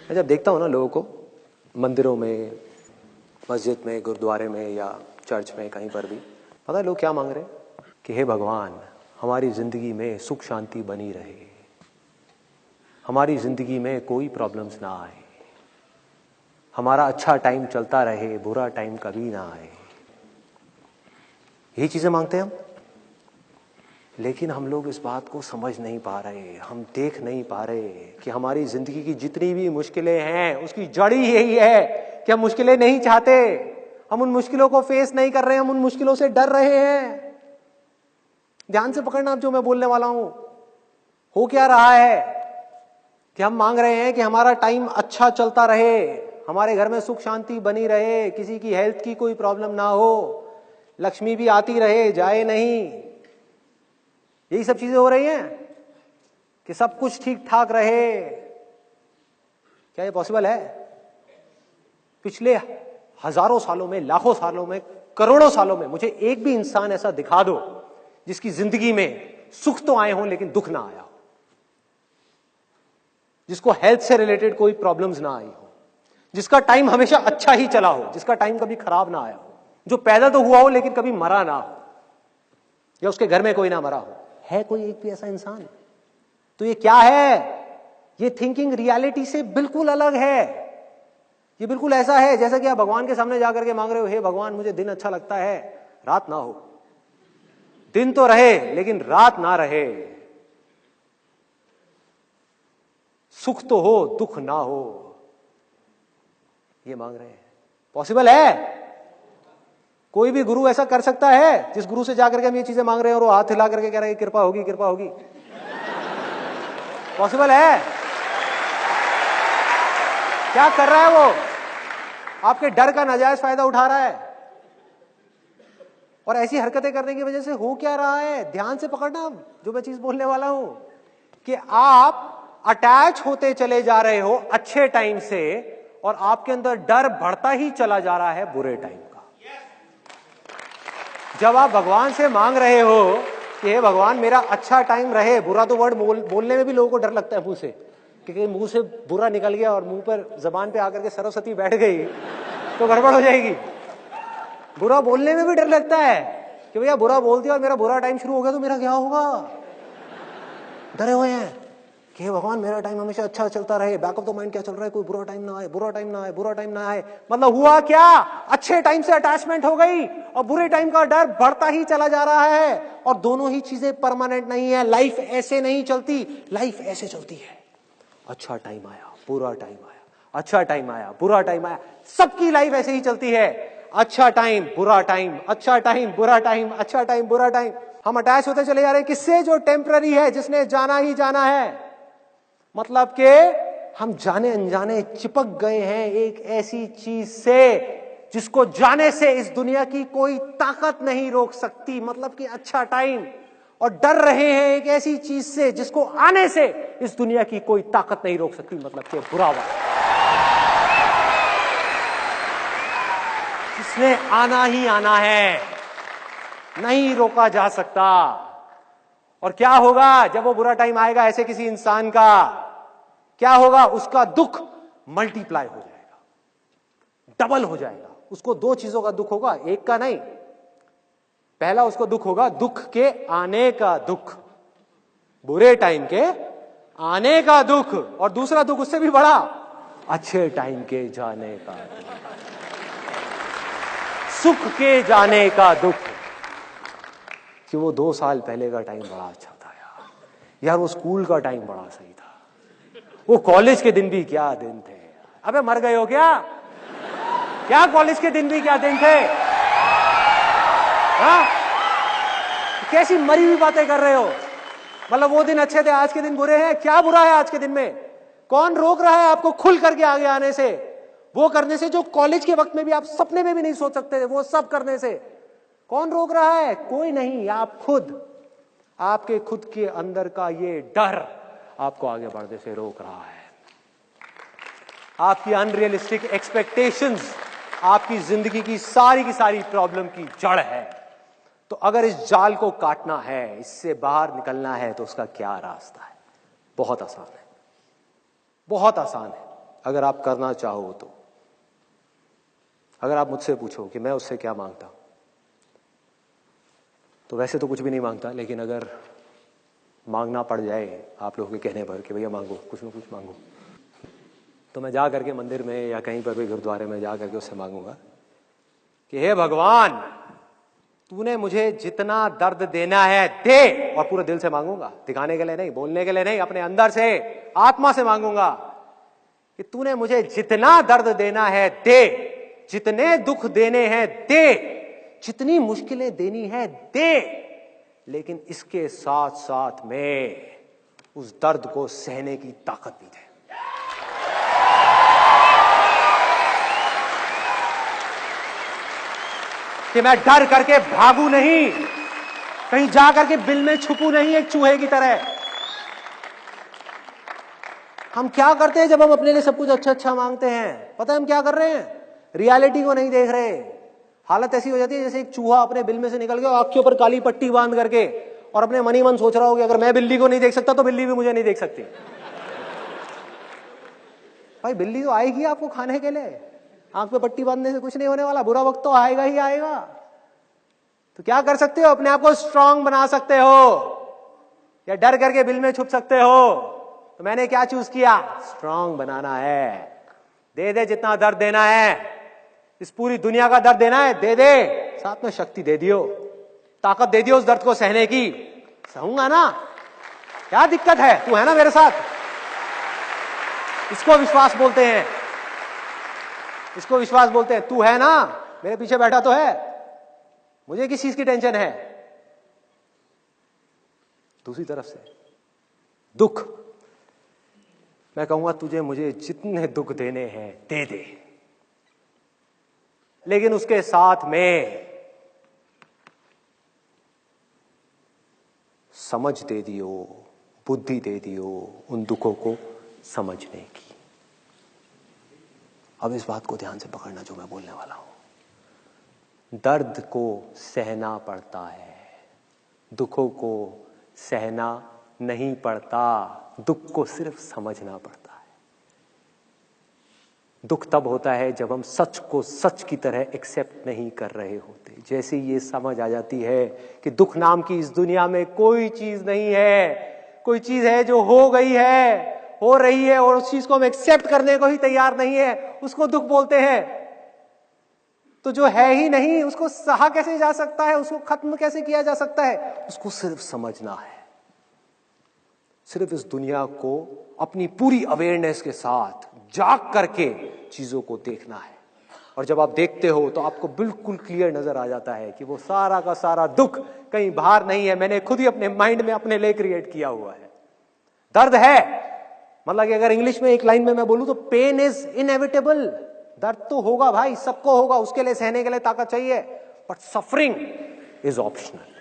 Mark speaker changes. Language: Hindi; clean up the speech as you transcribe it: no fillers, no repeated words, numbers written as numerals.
Speaker 1: मैं जब देखता हूँ ना लोगों को मंदिरों में, मस्जिद में, गुरुद्वारे में या चर्च में, कहीं पर भी, पता है लोग क्या मांग रहे हैं कि हे भगवान हमारी जिंदगी में सुख शांति बनी रहे, हमारी जिंदगी में कोई प्रॉब्लम्स ना आए, हमारा अच्छा टाइम चलता रहे, बुरा टाइम कभी ना आए। यही चीजें मांगते हैं हम। लेकिन हम लोग इस बात को समझ नहीं पा रहे, हम देख नहीं पा रहे कि हमारी जिंदगी की जितनी भी मुश्किलें हैं उसकी जड़ ही यही है कि हम मुश्किलें नहीं चाहते, हम उन मुश्किलों को फेस नहीं कर रहे, हम उन मुश्किलों से डर रहे हैं। ध्यान से पकड़ना अब जो मैं बोलने वाला हूं। हो क्या रहा है कि हम मांग रहे हैं कि हमारा टाइम अच्छा चलता रहे, हमारे घर में सुख शांति बनी रहे, किसी की हेल्थ की कोई प्रॉब्लम ना हो, लक्ष्मी भी आती रहे जाए नहीं। यही सब चीजें हो रही हैं कि सब कुछ ठीक ठाक रहे। क्या ये पॉसिबल है? पिछले हजारों सालों में, लाखों सालों में, करोड़ों सालों में मुझे एक भी इंसान ऐसा दिखा दो जिसकी जिंदगी में सुख तो आए हों लेकिन दुख ना आया हो, जिसको हेल्थ से रिलेटेड कोई प्रॉब्लम्स ना आई हो, जिसका टाइम हमेशा अच्छा ही चला हो, जिसका टाइम कभी खराब ना आया हो, जो पैदा तो हुआ हो लेकिन कभी मरा ना हो, या उसके घर में कोई ना मरा हो। है कोई एक भी ऐसा इंसान? तो ये क्या है? ये थिंकिंग रियलिटी से बिल्कुल अलग है। ये बिल्कुल ऐसा है जैसा कि आप भगवान के सामने जाकर के मांग रहे हो, हे भगवान मुझे दिन अच्छा लगता है, रात ना हो। दिन तो रहे लेकिन रात ना रहे, सुख तो हो दुख ना हो, ये मांग रहे हैं। पॉसिबल है? कोई भी गुरु ऐसा कर सकता है जिस गुरु से जाकर के हम ये चीजें मांग रहे हैं और वो हाथ हिला करके कह रहे हैं कृपा होगी कृपा होगी? पॉसिबल है? क्या कर रहा है वो? आपके डर का नाजायज फायदा उठा रहा है। और ऐसी हरकतें करने की वजह से हो क्या रहा है? ध्यान से पकड़ना जो मैं चीज बोलने वाला हूं कि आप अटैच होते चले जा रहे हो अच्छे टाइम से और आपके अंदर डर बढ़ता ही चला जा रहा है बुरे टाइम का। जब आप भगवान से मांग रहे हो कि हे भगवान मेरा अच्छा टाइम रहे, बुरा तो वर्ड बोलने में भी लोगों को डर लगता है मुंह से, क्योंकि मुंह से बुरा निकल गया और मुंह पर जबान पे आकर के सरस्वती बैठ गई तो गड़बड़ हो जाएगी। बुरा बोलने में भी डर लगता है कि भैया बुरा बोल दिया और मेरा बुरा टाइम शुरू हो गया तो मेरा क्या होगा। डरे हुए हैं कि भगवान मेरा टाइम हमेशा अच्छा चलता रहे, बैक ऑफ द माइंड क्या चल रहा है, कोई बुरा टाइम ना आए, बुरा टाइम ना आए, बुरा टाइम ना आए। मतलब हुआ क्या? अच्छे टाइम से अटैचमेंट हो गई और बुरे टाइम का डर बढ़ता ही चला जा रहा है। और दोनों ही चीजें परमानेंट नहीं है। लाइफ ऐसे नहीं चलती, लाइफ ऐसे चलती है। अच्छा टाइम आया, बुरा टाइम आया, अच्छा टाइम आया, बुरा टाइम आया। सबकी लाइफ ऐसे ही चलती है। अच्छा टाइम, बुरा टाइम, अच्छा टाइम, बुरा टाइम, अच्छा टाइम, बुरा टाइम। हम अटैच होते चले जा रहे हैं किससे? जो टेम्पररी है, जिसने जाना ही जाना है। मतलब कि हम जाने अनजाने चिपक गए हैं एक ऐसी चीज से जिसको जाने से इस दुनिया की कोई ताकत नहीं रोक सकती। मतलब कि अच्छा टाइम, और डर रहे हैं एक ऐसी चीज से जिसको आने से इस दुनिया की कोई ताकत नहीं रोक सकती। मतलब कि बुरा वक्त, जिसने आना ही आना है, नहीं रोका जा सकता। और क्या होगा जब वो बुरा टाइम आएगा ऐसे किसी इंसान का? क्या होगा? उसका दुख मल्टीप्लाई हो जाएगा, डबल हो जाएगा। उसको दो चीजों का दुख होगा, एक का नहीं। पहला उसको दुख होगा दुख के आने का दुख, बुरे टाइम के आने का दुख, और दूसरा दुख उससे भी बड़ा, अच्छे टाइम के जाने का दुख, सुख के जाने का दुख। कि वो 2 साल पहले का टाइम बड़ा अच्छा था यार, वो स्कूल का टाइम बड़ा सही था, वो कॉलेज के दिन भी क्या दिन थे। अबे मर गए हो क्या? क्या कॉलेज के दिन भी क्या दिन थे? हाँ? कैसी मरी हुई बातें कर रहे हो? मतलब वो दिन अच्छे थे, आज के दिन बुरे हैं। क्या बुरा है आज के दिन में? कौन रोक रहा है आपको खुल करके आगे आने से, वो करने से जो कॉलेज के वक्त में भी आप सपने में भी नहीं सोच सकते थे, वो सब करने से? कौन रोक रहा है? कोई नहीं, आप खुद। आपके खुद के अंदर का ये डर आपको आगे बढ़ने से रोक रहा है। आपकी अनरियलिस्टिक एक्सपेक्टेशंस आपकी जिंदगी की सारी प्रॉब्लम की जड़ है। तो अगर इस जाल को काटना है, इससे बाहर निकलना है, तो उसका क्या रास्ता है? बहुत आसान है, बहुत आसान है। अगर आप करना चाहो तो। अगर आप मुझसे पूछो कि मैं उससे क्या मांगता, तो वैसे तो कुछ भी नहीं मांगता, लेकिन अगर मांगना पड़ जाए आप लोगों के कहने पर कि भैया मांगो, कुछ ना कुछ मांगो, तो मैं जा करके मंदिर में या कहीं पर भी गुरुद्वारे में जा करके उससे मांगूंगा कि हे भगवान, तूने मुझे जितना दर्द देना है दे। और पूरे दिल से मांगूंगा, दिखाने के लिए नहीं, बोलने के लिए नहीं, अपने अंदर से, आत्मा से मांगूंगा कि तूने मुझे जितना दर्द देना है दे, जितने दुख देने हैं दे, जितनी मुश्किलें देनी है दे, लेकिन इसके साथ साथ में उस दर्द को सहने की ताकत भी दे। कि मैं डर करके भागू नहीं, कहीं जा करके बिल में छुपू नहीं एक चूहे की तरह। हम क्या करते हैं जब हम अपने लिए सब कुछ अच्छा अच्छा मांगते हैं? पता है हम क्या कर रहे हैं? रियलिटी को नहीं देख रहे। हालत ऐसी हो जाती है जैसे एक चूहा अपने बिल में से निकल गया, आंख के ऊपर काली पट्टी बांध करके, और अपने मन ही मन सोच रहा हो कि अगर मैं बिल्ली को नहीं देख सकता तो बिल्ली भी मुझे नहीं देख सकती। भाई बिल्ली तो आएगी आपको खाने के लिए, आंख पे पट्टी बांधने से कुछ नहीं होने वाला, बुरा वक्त तो आएगा ही आएगा। तो क्या कर सकते हो? अपने आप को स्ट्रांग बना सकते हो, या डर करके बिल में छुप सकते हो। तो मैंने क्या चूज किया? स्ट्रांग बनाना है। दे दे जितना दर्द देना है, इस पूरी दुनिया का दर्द देना है दे दे, साथ में शक्ति दे दियो, ताकत दे दियो उस दर्द को सहने की। सहूंगा ना, क्या दिक्कत है? तू है ना मेरे साथ। इसको विश्वास बोलते हैं, इसको विश्वास बोलते हैं। तू है ना, मेरे पीछे बैठा तो है, मुझे किस चीज की टेंशन है? दूसरी तरफ से दुख, मैं कहूंगा तुझे मुझे जितने दुख देने हैं दे दे, लेकिन उसके साथ में समझ दे दियो, बुद्धि दे दियो उन दुखों को समझने की। अब इस बात को ध्यान से पकड़ना जो मैं बोलने वाला हूं। दर्द को सहना पड़ता है, दुखों को सहना नहीं पड़ता, दुख को सिर्फ समझना पड़ता है। दुख तब होता है जब हम सच को सच की तरह एक्सेप्ट नहीं कर रहे होते। जैसे ये समझ आ जाती है कि दुख नाम की इस दुनिया में कोई चीज नहीं है, कोई चीज है जो हो गई है, हो रही है, और उस चीज को हम एक्सेप्ट करने को ही तैयार नहीं है, उसको दुख बोलते हैं। तो जो है ही नहीं उसको सहा कैसे जा सकता है, उसको खत्म कैसे किया जा सकता है? उसको सिर्फ समझना है, सिर्फ इस दुनिया को अपनी पूरी अवेयरनेस के साथ जाग करके चीजों को देखना है। और जब आप देखते हो तो आपको बिल्कुल क्लियर नजर आ जाता है कि वो सारा का सारा दुख कहीं बाहर नहीं है, मैंने खुद ही अपने माइंड में अपने लिए क्रिएट किया हुआ है। दर्द है, मतलब कि अगर इंग्लिश में एक लाइन में मैं बोलूं तो पेन इज इनएविटेबल। दर्द तो होगा भाई, सबको होगा, उसके लिए सहने के लिए ताकत चाहिए, बट सफरिंग इज ऑप्शनल।